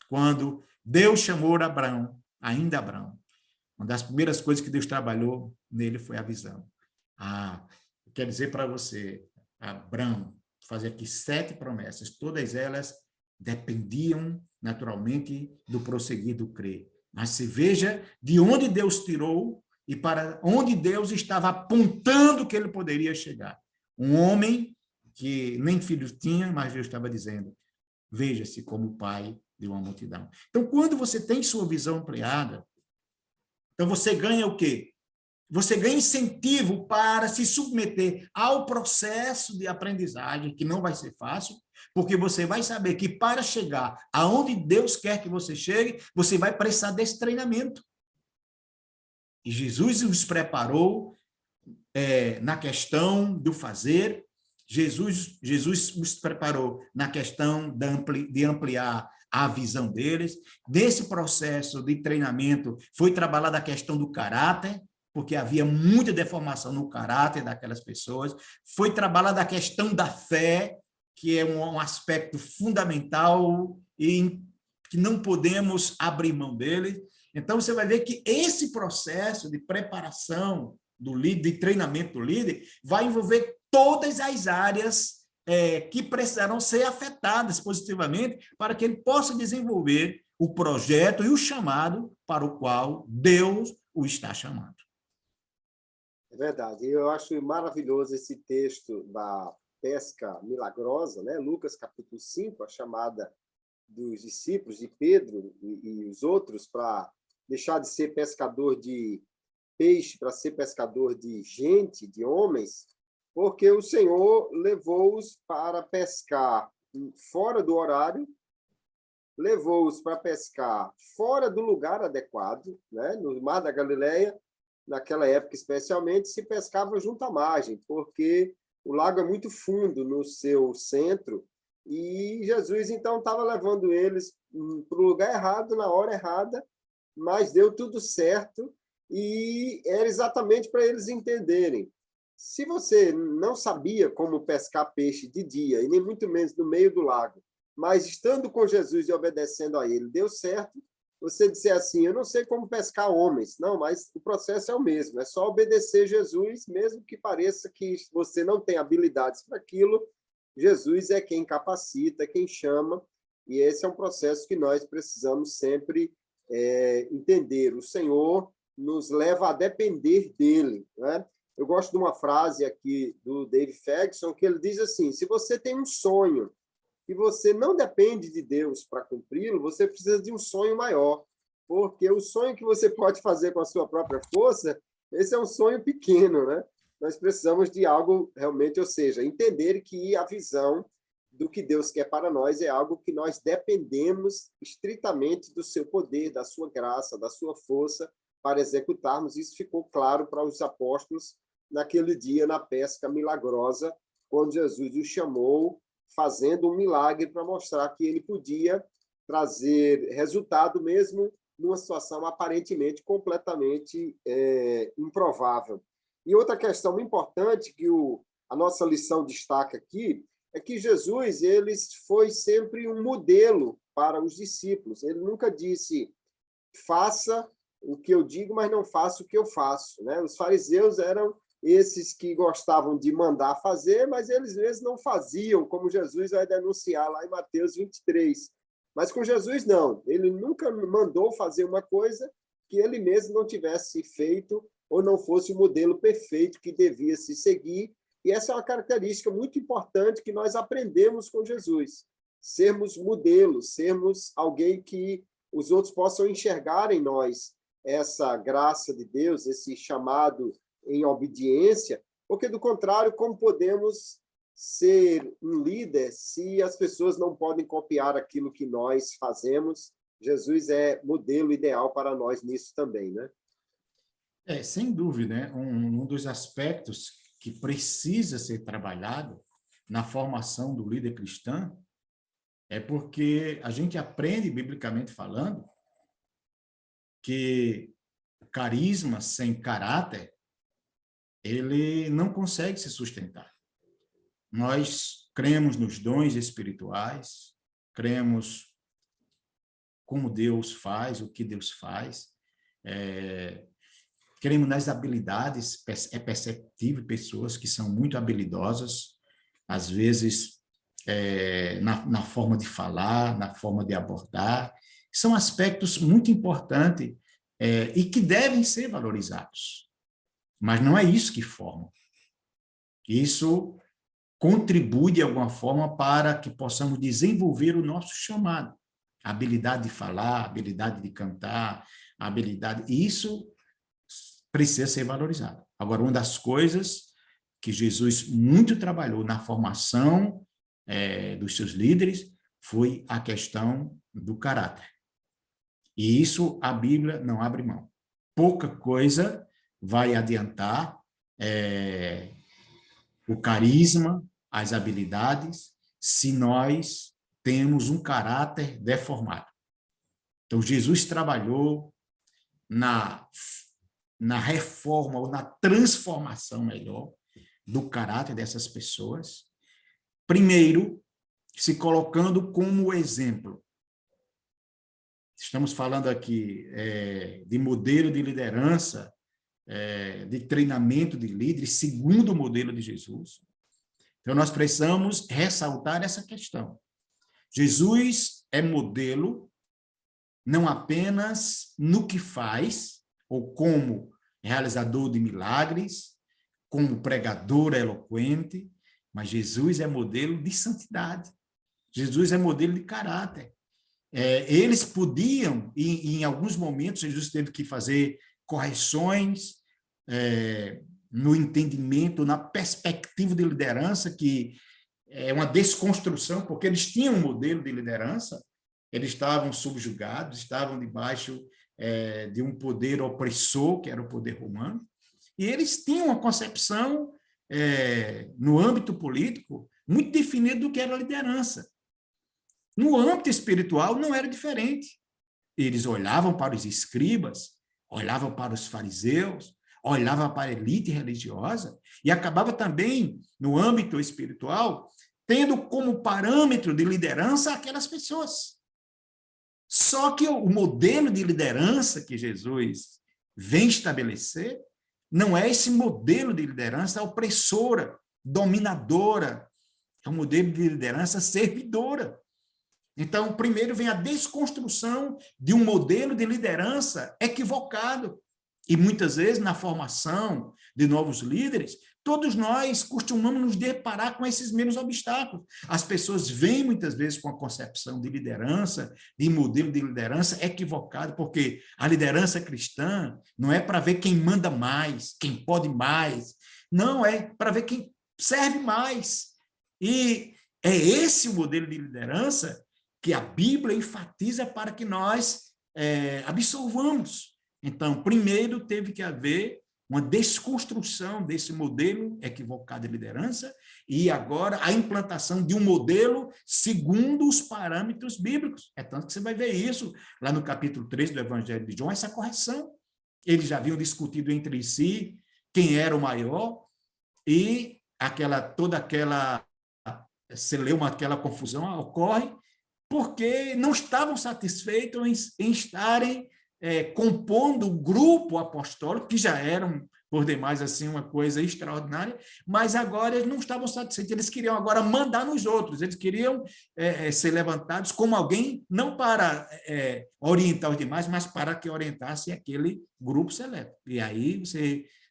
Quando Deus chamou Abraão, ainda Abraão, uma das primeiras coisas que Deus trabalhou nele foi a visão. Eu quero dizer para você, Abraão, fazer aqui 7 promessas, todas elas dependiam naturalmente do prosseguir do crer. Mas se veja de onde Deus tirou e para onde Deus estava apontando que ele poderia chegar. Um homem que nem filhos tinha, mas Deus estava dizendo, veja-se como pai de uma multidão. Então, quando você tem sua visão ampliada, então você ganha o quê? Você ganha incentivo para se submeter ao processo de aprendizagem, que não vai ser fácil, porque você vai saber que para chegar aonde Deus quer que você chegue, você vai precisar desse treinamento. E Jesus os preparou na questão do fazer, Jesus os preparou na questão de ampliar a visão deles. Desse processo de treinamento foi trabalhada a questão do caráter, porque havia muita deformação no caráter daquelas pessoas. Foi trabalhada a questão da fé, que é um aspecto fundamental e que não podemos abrir mão dele. Então, você vai ver que esse processo de preparação do líder, de treinamento do líder, vai envolver todas as áreas que precisarão ser afetadas positivamente para que ele possa desenvolver o projeto e o chamado para o qual Deus o está chamando. É verdade. Eu acho maravilhoso esse texto da pesca milagrosa, né? Lucas capítulo 5, a chamada dos discípulos de Pedro e os outros para deixar de ser pescador de peixe para ser pescador de gente, de homens, porque o Senhor levou-os para pescar fora do horário, levou-os para pescar fora do lugar adequado, né? No Mar da Galileia, naquela época especialmente, se pescava junto à margem, porque o lago é muito fundo no seu centro, e Jesus, então, estava levando eles para o lugar errado, na hora errada, mas deu tudo certo, e era exatamente para eles entenderem. Se você não sabia como pescar peixe de dia, e nem muito menos no meio do lago, mas estando com Jesus e obedecendo a ele, deu certo, você disser assim, eu não sei como pescar homens. Não, mas o processo é o mesmo, é só obedecer Jesus, mesmo que pareça que você não tem habilidades para aquilo, Jesus é quem capacita, quem chama, e esse é um processo que nós precisamos sempre entender. O Senhor nos leva a depender dele, né? Eu gosto de uma frase aqui do David Ferguson, que ele diz assim, se você tem um sonho e você não depende de Deus para cumpri-lo, você precisa de um sonho maior, porque o sonho que você pode fazer com a sua própria força, esse é um sonho pequeno, né? Nós precisamos de algo realmente, ou seja, entender que a visão do que Deus quer para nós é algo que nós dependemos estritamente do seu poder, da sua graça, da sua força para executarmos. Isso ficou claro para os apóstolos naquele dia na pesca milagrosa, quando Jesus os chamou, fazendo um milagre para mostrar que ele podia trazer resultado mesmo numa situação aparentemente completamente improvável. E outra questão importante que a nossa lição destaca aqui é que Jesus ele foi sempre um modelo para os discípulos. Ele nunca disse, faça o que eu digo, mas não faça o que eu faço, né? Os fariseus eram esses que gostavam de mandar fazer, mas eles mesmos não faziam, como Jesus vai denunciar lá em Mateus 23. Mas com Jesus, não. Ele nunca mandou fazer uma coisa que ele mesmo não tivesse feito ou não fosse o modelo perfeito que devia se seguir. E essa é uma característica muito importante que nós aprendemos com Jesus. Sermos modelos, sermos alguém que os outros possam enxergar em nós essa graça de Deus, esse chamado em obediência, porque, do contrário, como podemos ser um líder se as pessoas não podem copiar aquilo que nós fazemos? Jesus é modelo ideal para nós nisso também, né? Sem dúvida, né? Um dos aspectos que precisa ser trabalhado na formação do líder cristão é porque a gente aprende, biblicamente falando, que carisma sem caráter, ele não consegue se sustentar. Nós cremos nos dons espirituais, cremos como Deus faz, o que Deus faz, cremos nas habilidades, é perceptível pessoas que são muito habilidosas, às vezes na forma de falar, na forma de abordar, são aspectos muito importantes e que devem ser valorizados. Mas não é isso que forma. Isso contribui de alguma forma para que possamos desenvolver o nosso chamado. A habilidade de falar, a habilidade de cantar, a habilidade... Isso precisa ser valorizado. Agora, uma das coisas que Jesus muito trabalhou na formação dos seus líderes foi a questão do caráter. E isso a Bíblia não abre mão. Pouca coisa vai adiantar o carisma, as habilidades, se nós temos um caráter deformado. Então, Jesus trabalhou na reforma ou na transformação melhor do caráter dessas pessoas, primeiro, se colocando como exemplo. Estamos falando aqui de modelo de liderança, de treinamento de líderes, segundo o modelo de Jesus. Então, nós precisamos ressaltar essa questão. Jesus é modelo não apenas no que faz, ou como realizador de milagres, como pregador eloquente, mas Jesus é modelo de santidade. Jesus é modelo de caráter. Eles podiam, e em alguns momentos, Jesus teve que fazer correções no entendimento, na perspectiva de liderança, que é uma desconstrução, porque eles tinham um modelo de liderança, eles estavam subjugados, estavam debaixo de um poder opressor, que era o poder romano, e eles tinham uma concepção, no âmbito político, muito definida do que era a liderança. No âmbito espiritual, não era diferente. Eles olhavam para os escribas, olhavam para os fariseus, olhavam para a elite religiosa, e acabava também, no âmbito espiritual, tendo como parâmetro de liderança aquelas pessoas. Só que o modelo de liderança que Jesus vem estabelecer não é esse modelo de liderança opressora, dominadora, é um modelo de liderança servidora. Então, primeiro vem a desconstrução de um modelo de liderança equivocado. E muitas vezes, na formação de novos líderes, todos nós costumamos nos deparar com esses mesmos obstáculos. As pessoas vêm muitas vezes com a concepção de liderança, de modelo de liderança equivocado, porque a liderança cristã não é para ver quem manda mais, quem pode mais, não, é para ver quem serve mais. E é esse o modelo de liderança que a Bíblia enfatiza para que nós absorvamos. Então, primeiro teve que haver uma desconstrução desse modelo equivocado de liderança e agora a implantação de um modelo segundo os parâmetros bíblicos. É tanto que você vai ver isso lá no capítulo 3 do Evangelho de João, essa correção. Eles já haviam discutido entre si quem era o maior e toda aquela celeuma, aquela confusão ocorre porque não estavam satisfeitos em estarem compondo o grupo apostólico, que já eram, por demais, assim, uma coisa extraordinária, mas agora eles não estavam satisfeitos, eles queriam agora mandar nos outros, eles queriam ser levantados como alguém, não para orientar os demais, mas para que orientasse aquele grupo seleto. E aí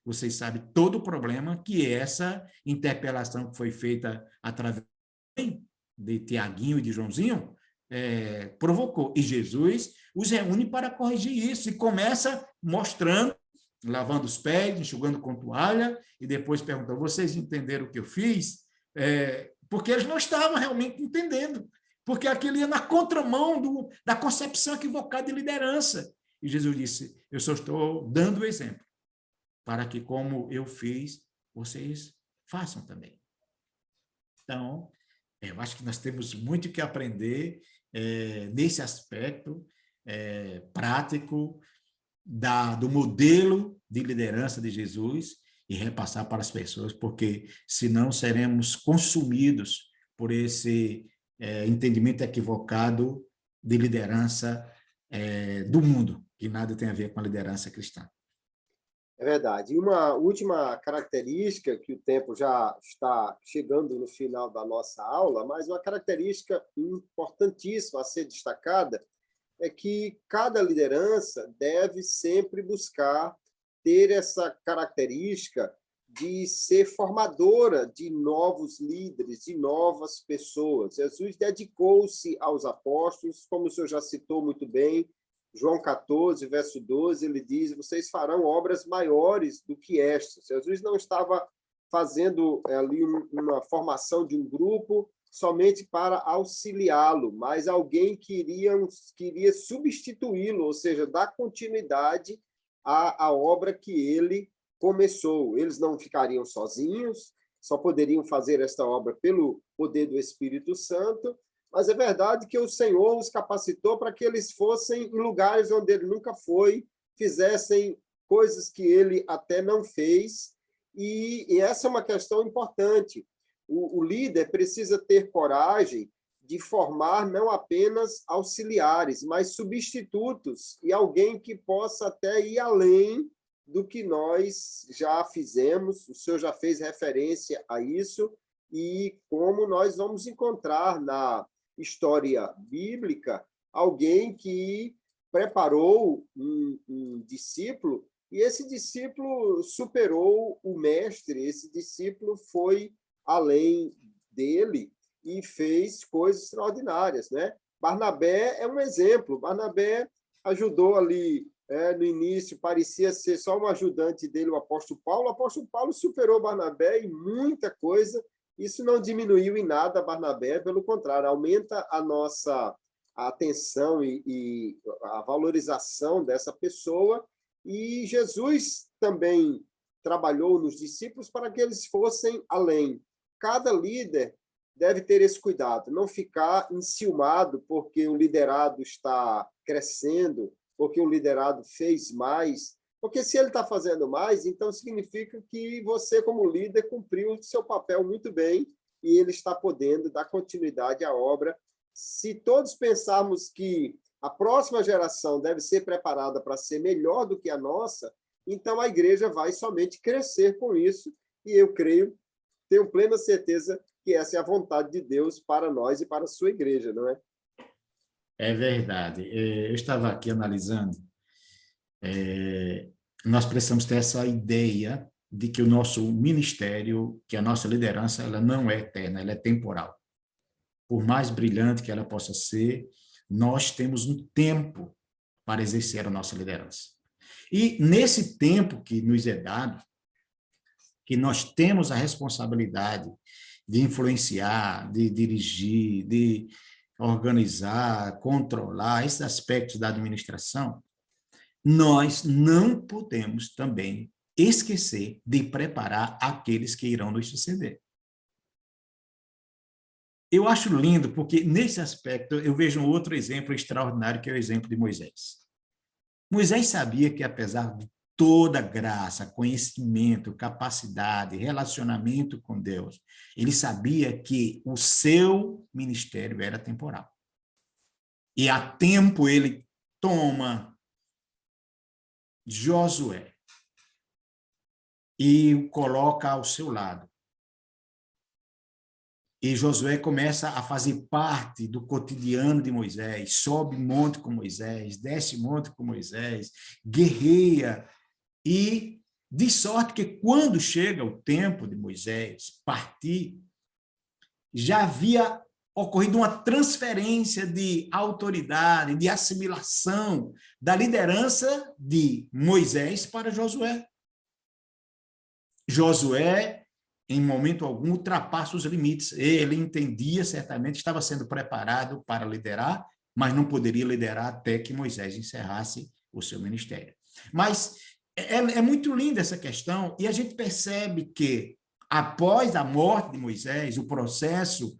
vocês sabem todo o problema que essa interpelação que foi feita através de Tiaguinho e de Joãozinho, provocou. E Jesus os reúne para corrigir isso e começa mostrando, lavando os pés, enxugando com toalha, e depois perguntou, vocês entenderam o que eu fiz? Porque eles não estavam realmente entendendo, porque aquilo ia na contramão da concepção equivocada de liderança. E Jesus disse, eu só estou dando o exemplo, para que como eu fiz, vocês façam também. Então, eu acho que nós temos muito que aprender nesse aspecto prático do modelo de liderança de Jesus e repassar para as pessoas, porque senão seremos consumidos por esse entendimento equivocado de liderança do mundo, que nada tem a ver com a liderança cristã. É verdade. E uma última característica, que o tempo já está chegando no final da nossa aula, mas uma característica importantíssima a ser destacada é que cada liderança deve sempre buscar ter essa característica de ser formadora de novos líderes, de novas pessoas. Jesus dedicou-se aos apóstolos, como o senhor já citou muito bem, João 14, verso 12, ele diz, vocês farão obras maiores do que estas. Jesus não estava fazendo ali uma formação de um grupo somente para auxiliá-lo, mas alguém queria substituí-lo, ou seja, dar continuidade à obra que ele começou. Eles não ficariam sozinhos, só poderiam fazer esta obra pelo poder do Espírito Santo, mas é verdade que o Senhor os capacitou para que eles fossem em lugares onde ele nunca foi, fizessem coisas que ele até não fez, e essa é uma questão importante. O líder precisa ter coragem de formar não apenas auxiliares, mas substitutos, e alguém que possa até ir além do que nós já fizemos. O senhor já fez referência a isso, e como nós vamos encontrar na história bíblica alguém que preparou um discípulo, e esse discípulo superou o mestre, esse discípulo foi além dele e fez coisas extraordinárias, né? Barnabé é um exemplo. Barnabé ajudou ali, no início, parecia ser só um ajudante dele, o apóstolo Paulo. O apóstolo Paulo superou Barnabé em muita coisa. Isso não diminuiu em nada Barnabé, pelo contrário, aumenta a nossa atenção e a valorização dessa pessoa. E Jesus também trabalhou nos discípulos para que eles fossem além. Cada líder deve ter esse cuidado, não ficar enciumado porque o liderado está crescendo, porque o liderado fez mais, porque se ele está fazendo mais, então significa que você, como líder, cumpriu o seu papel muito bem e ele está podendo dar continuidade à obra. Se todos pensarmos que a próxima geração deve ser preparada para ser melhor do que a nossa, então a igreja vai somente crescer com isso, e eu creio, tenho plena certeza que essa é a vontade de Deus para nós e para a sua igreja, não é? É verdade. Eu estava aqui analisando, nós precisamos ter essa ideia de que o nosso ministério, que a nossa liderança, ela não é eterna, ela é temporal. Por mais brilhante que ela possa ser, nós temos um tempo para exercer a nossa liderança. E nesse tempo que nos é dado, que nós temos a responsabilidade de influenciar, de dirigir, de organizar, controlar esses aspectos da administração, nós não podemos também esquecer de preparar aqueles que irão nos suceder. Eu acho lindo, porque nesse aspecto eu vejo um outro exemplo extraordinário, que é o exemplo de Moisés. Moisés sabia que, apesar de toda graça, conhecimento, capacidade, relacionamento com Deus, ele sabia que o seu ministério era temporal. E a tempo ele toma Josué e o coloca ao seu lado. E Josué começa a fazer parte do cotidiano de Moisés, sobe monte com Moisés, desce monte com Moisés, guerreia, e de sorte que quando chega o tempo de Moisés partir, já havia ocorrido uma transferência de autoridade, de assimilação da liderança de Moisés para Josué. Josué, em momento algum, ultrapassa os limites. Ele entendia, certamente, estava sendo preparado para liderar, mas não poderia liderar até que Moisés encerrasse o seu ministério. Mas é muito linda essa questão, e a gente percebe que, após a morte de Moisés, o processo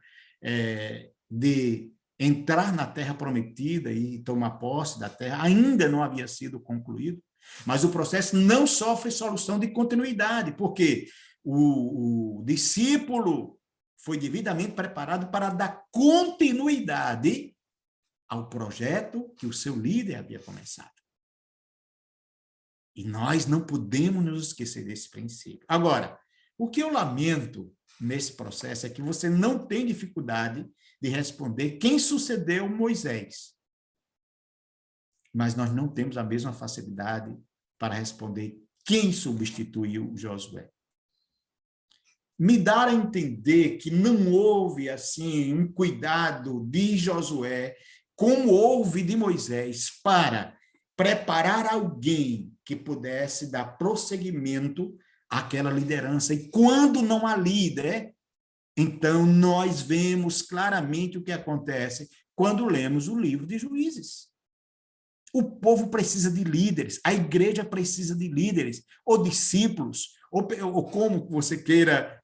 de entrar na terra prometida e tomar posse da terra ainda não havia sido concluído, mas o processo não sofre solução de continuidade, porque o discípulo foi devidamente preparado para dar continuidade ao projeto que o seu líder havia começado. E nós não podemos nos esquecer desse princípio. Agora, o que eu lamento nesse processo é que você não tem dificuldade de responder quem sucedeu Moisés. Mas nós não temos a mesma facilidade para responder quem substituiu Josué. Me dar a entender que não houve, assim, um cuidado de Josué, como houve de Moisés, para preparar alguém que pudesse dar prosseguimento àquela liderança. E quando não há líder, então nós vemos claramente o que acontece quando lemos o livro de Juízes. O povo precisa de líderes, a igreja precisa de líderes, ou discípulos, ou como você queira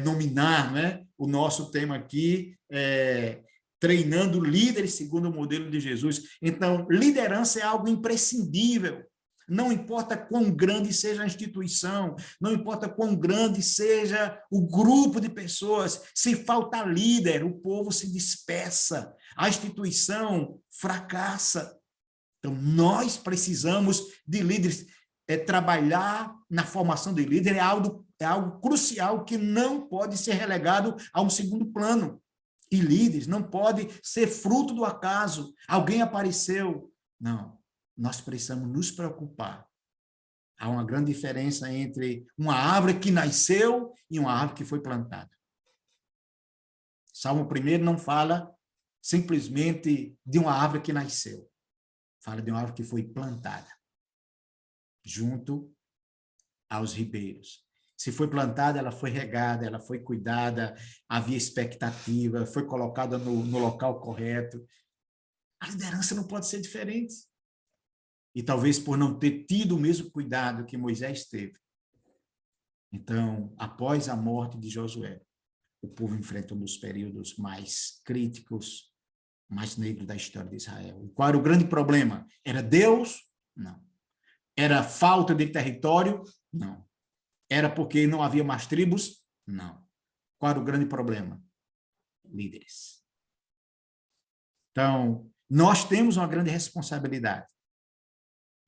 nominar, né? O nosso tema aqui é treinando líderes segundo o modelo de Jesus. Então, liderança é algo imprescindível. Não importa quão grande seja a instituição, não importa quão grande seja o grupo de pessoas, se falta líder, o povo se dispersa, a instituição fracassa. Então, nós precisamos de líderes. Trabalhar na formação de líder é algo crucial que não pode ser relegado a um segundo plano. E líderes não pode ser fruto do acaso. Alguém apareceu. Não, nós precisamos nos preocupar. Há uma grande diferença entre uma árvore que nasceu e uma árvore que foi plantada. Salmo 1 não fala simplesmente de uma árvore que nasceu. Fala de uma árvore que foi plantada junto aos ribeiros. Se foi plantada, ela foi regada, ela foi cuidada, havia expectativa, foi colocada no local correto. A liderança não pode ser diferente. E talvez por não ter tido o mesmo cuidado que Moisés teve. Então, após a morte de Josué, o povo enfrenta um dos períodos mais críticos, mais negros da história de Israel. E qual era o grande problema? Era Deus? Não. Era falta de território? Não. Era porque não havia mais tribos? Não. Qual era o grande problema? Líderes. Então, nós temos uma grande responsabilidade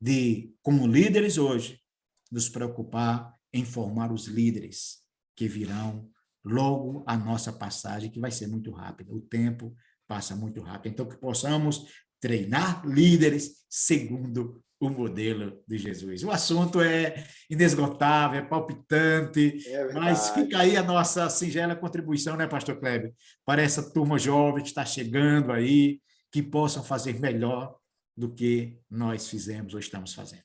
de, como líderes hoje, nos preocupar em formar os líderes que virão logo a nossa passagem, que vai ser muito rápida. O tempo passa muito rápido. Então, que possamos treinar líderes segundo o modelo de Jesus. O assunto é inesgotável, é palpitante, mas fica aí a nossa singela contribuição, né, pastor Kleber? Para essa turma jovem que está chegando aí, que possam fazer melhor do que nós fizemos ou estamos fazendo.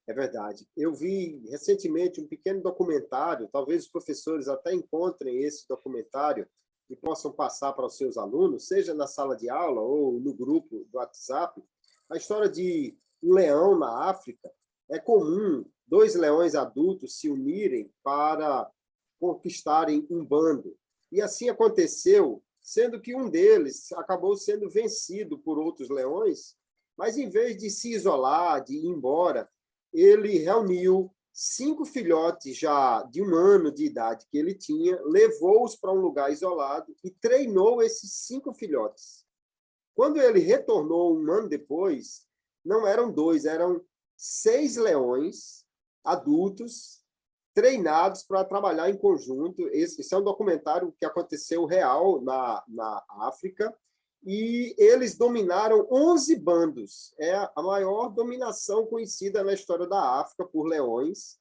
É verdade. Eu vi recentemente um pequeno documentário, talvez os professores até encontrem esse documentário e possam passar para os seus alunos, seja na sala de aula ou no grupo do WhatsApp, a história de um leão na África. É comum 2 leões adultos se unirem para conquistarem um bando. E assim aconteceu, sendo que um deles acabou sendo vencido por outros leões, mas em vez de se isolar, de ir embora, ele reuniu 5 filhotes já de 1 ano de idade que ele tinha, levou-os para um lugar isolado e treinou esses 5 filhotes. Quando ele retornou 1 ano depois, não eram 2, eram 6 leões adultos treinados para trabalhar em conjunto. Esse é um documentário que aconteceu real na África, e eles dominaram 11 bandos. É a maior dominação conhecida na história da África por leões,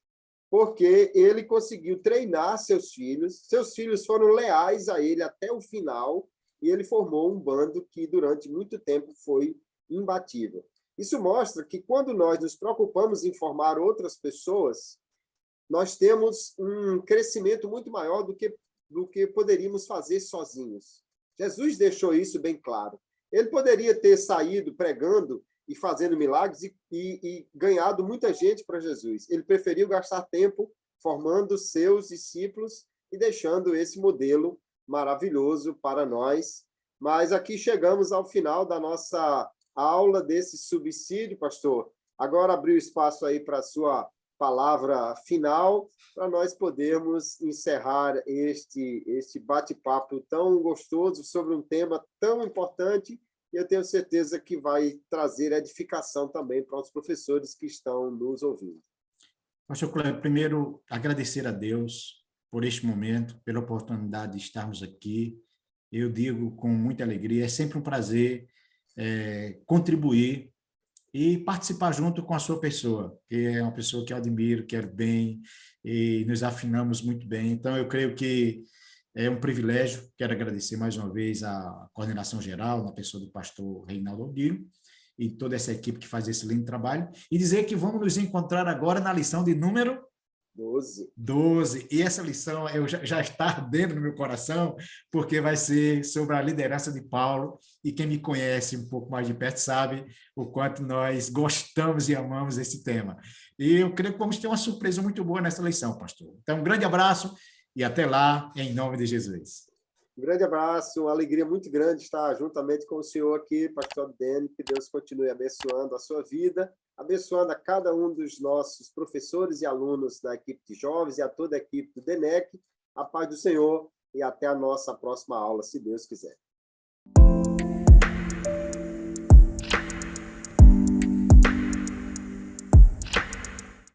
porque ele conseguiu treinar seus filhos foram leais a ele até o final, e ele formou um bando que durante muito tempo foi imbatível. Isso mostra que quando nós nos preocupamos em formar outras pessoas, nós temos um crescimento muito maior do que poderíamos fazer sozinhos. Jesus deixou isso bem claro. Ele poderia ter saído pregando e fazendo milagres e ganhado muita gente para Jesus. Ele preferiu gastar tempo formando seus discípulos e deixando esse modelo maravilhoso para nós. Mas aqui chegamos ao final da nossa aula desse subsídio, pastor. Agora abriu espaço aí para a sua palavra final, para nós podermos encerrar este bate-papo tão gostoso sobre um tema tão importante, e eu tenho certeza que vai trazer edificação também para os professores que estão nos ouvindo. Pastor Cleber, primeiro, agradecer a Deus por este momento, pela oportunidade de estarmos aqui. Eu digo com muita alegria, é sempre um prazer contribuir e participar junto com a sua pessoa, que é uma pessoa que eu admiro, quero bem, e nos afinamos muito bem. Então, eu creio que é um privilégio. Quero agradecer mais uma vez a coordenação geral, na pessoa do pastor Reinaldo Alguiro, e toda essa equipe que faz esse lindo trabalho, e dizer que vamos nos encontrar agora na lição de número 12. E essa lição já está ardendo no meu coração, porque vai ser sobre a liderança de Paulo, e quem me conhece um pouco mais de perto sabe o quanto nós gostamos e amamos esse tema. E eu creio que vamos ter uma surpresa muito boa nessa lição, pastor. Então, um grande abraço e até lá, em nome de Jesus. Um grande abraço, uma alegria muito grande estar juntamente com o senhor aqui, pastor Dene, que Deus continue abençoando a sua vida, abençoando a cada um dos nossos professores e alunos da equipe de jovens e a toda a equipe do DENEC. A paz do Senhor e até a nossa próxima aula, se Deus quiser.